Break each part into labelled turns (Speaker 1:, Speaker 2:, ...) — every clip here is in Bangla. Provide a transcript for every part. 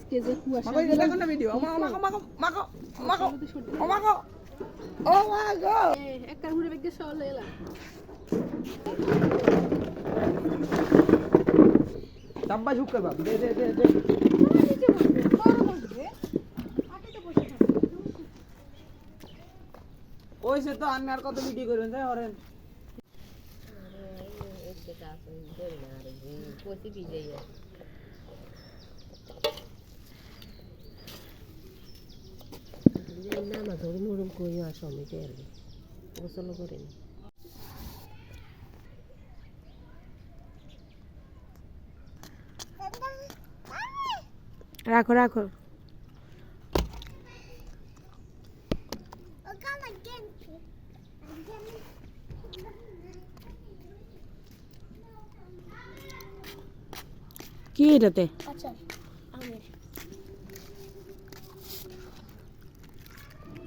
Speaker 1: আজকে যে কুয়াশা
Speaker 2: মাগো এটা দেখো না ভিডিও মাগো ও মাগো
Speaker 1: একটা ঘুরে বেগে সল এলা
Speaker 2: ডাব্বা ঝুক করবা দে
Speaker 1: নিচে বসবে বড় বসবে আটিতে বসে থাকবে
Speaker 2: ওইসে তো আমি আর কত ভিডিও করবেন তাই হরেন
Speaker 3: রাখো রাখো কি এটাতে
Speaker 4: আচ্ছা আমের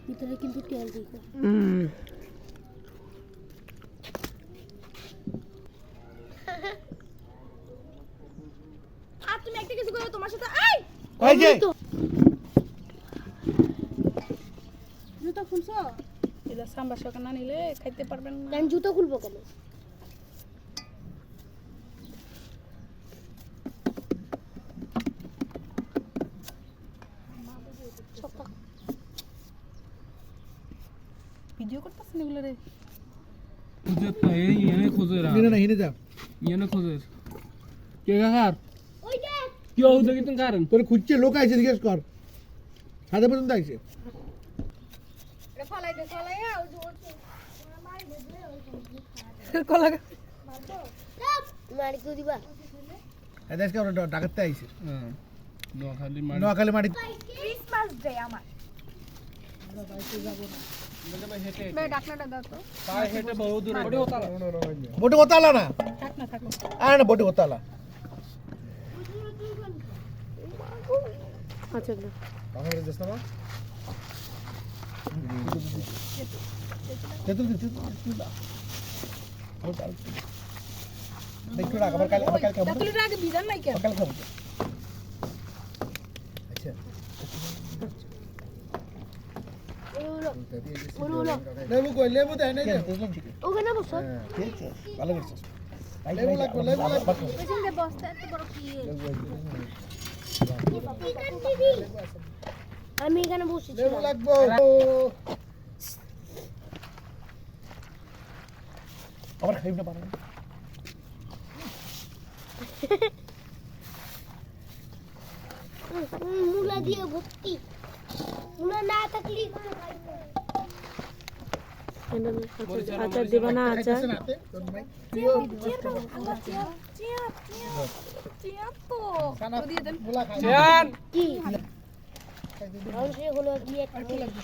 Speaker 4: ভিতরে কিন্তু তেল দিই
Speaker 1: আর তুমি একটা কিছু করো তোমার সাথে
Speaker 2: ওই যে
Speaker 1: জুতো খুলছো এটা সাম্বা সকা না নিলে খাইতে পারবেন না
Speaker 4: আমি জুতো খুলবো কেন
Speaker 1: ভিডিও করতেছেন এগুলো রে
Speaker 5: খুঁজে তো এই এনে খুঁজে রা
Speaker 2: হিনে না হিনে যা
Speaker 5: এনে খুঁজে কে কাকার
Speaker 4: ওই যে
Speaker 5: কি হউ দেখি তুমি কারণ
Speaker 2: তোর খুঁজছে লোক আইছে জিজ্ঞেস কর সাথে পর্যন্ত আইছে
Speaker 1: এটা ফলাই দে ফলাইয়া ওই যে
Speaker 3: কলা
Speaker 4: মারি তো দিবা
Speaker 2: এই দেশকে ওরা ডাকাতে আইছে
Speaker 5: হ্যাঁ নোখালি মার
Speaker 2: নোয়াখালী মাটি
Speaker 1: ক্রিসমাস ডে আমার বে ডাকনাটা দাও তো
Speaker 5: পায়ে হেঁটে বহু দূরে
Speaker 2: বটে ওতালা না
Speaker 1: থাক না থাকো
Speaker 2: আর না বটে ওতালা
Speaker 3: আচ্ছা
Speaker 2: বাংলাদেশ দেশ না তেতুল দেখো রাখ আবার কাল খাবো
Speaker 1: তাহলে আগে বিধান নাই কেন
Speaker 2: কাল খাবো আচ্ছা লেবু দেয় নাই
Speaker 4: ওখানে বসো
Speaker 2: ঠিক আছে ভালো করছিস লেবু লাগবে
Speaker 1: পেছনে বস্তা এত বড় কি
Speaker 4: আমি এখানে বসেছি
Speaker 2: লেবু লাগবে আবার খাইব না পারে
Speaker 4: মুলা দিয়ে ভর্তি মুলা না থাকলে
Speaker 3: আচার দিবা না আচার
Speaker 5: চেয়ার
Speaker 4: কি মানুষের হলো দিয়ে একটু লাগবে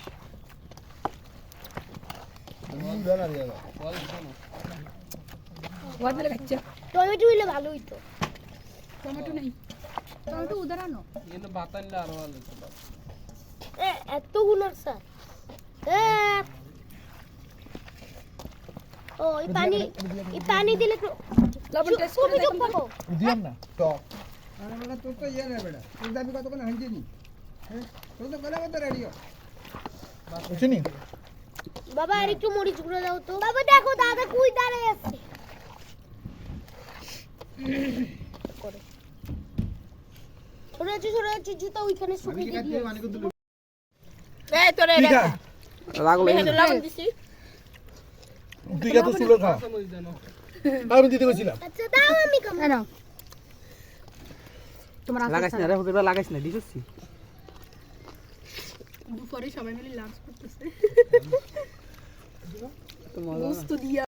Speaker 4: টমেটো হইলে ভালো হইতো
Speaker 1: টমেটো নেই টমেটো উধার আনো
Speaker 5: এনে বাতানলে আরো ভালো হতো
Speaker 4: এত গুণার স্যার ও এই পানি দিলে তো
Speaker 1: লবণ টেস্ট করে দেখুন
Speaker 2: দিয়াম না তো
Speaker 6: আরে বেটা তোর তো ইয়ে রে বেটা তোর দাবি কতক্ষণ হাঁটিনি হ্যাঁ তোর তো গলা মতো রেডিও
Speaker 2: বুঝছিনি
Speaker 4: বাবা আর একটু মরিচ গুঁড়ো দাও তো বাবা দেখো দাদা কই দাঁড়ায় আছে সরে যাচ্ছে জুতা ওইখানে শুকিয়ে দিয়ে
Speaker 2: মানে কিন্তু
Speaker 1: এই তোরে
Speaker 2: ঠিক আছে
Speaker 5: লাগলো
Speaker 1: লবণ দিছি
Speaker 2: তুই কত সুলো খা আমি দিতে কইছিলাম
Speaker 4: আচ্ছা দাও আমি খাবো
Speaker 1: না তোমার
Speaker 5: লাগাইছ না রে হুদে লাগাইছ না দিছছি
Speaker 1: দুপুরে সবাই মিলে লাঞ্চ করতেছে
Speaker 5: তো মজা
Speaker 1: গোস্ত দিয়া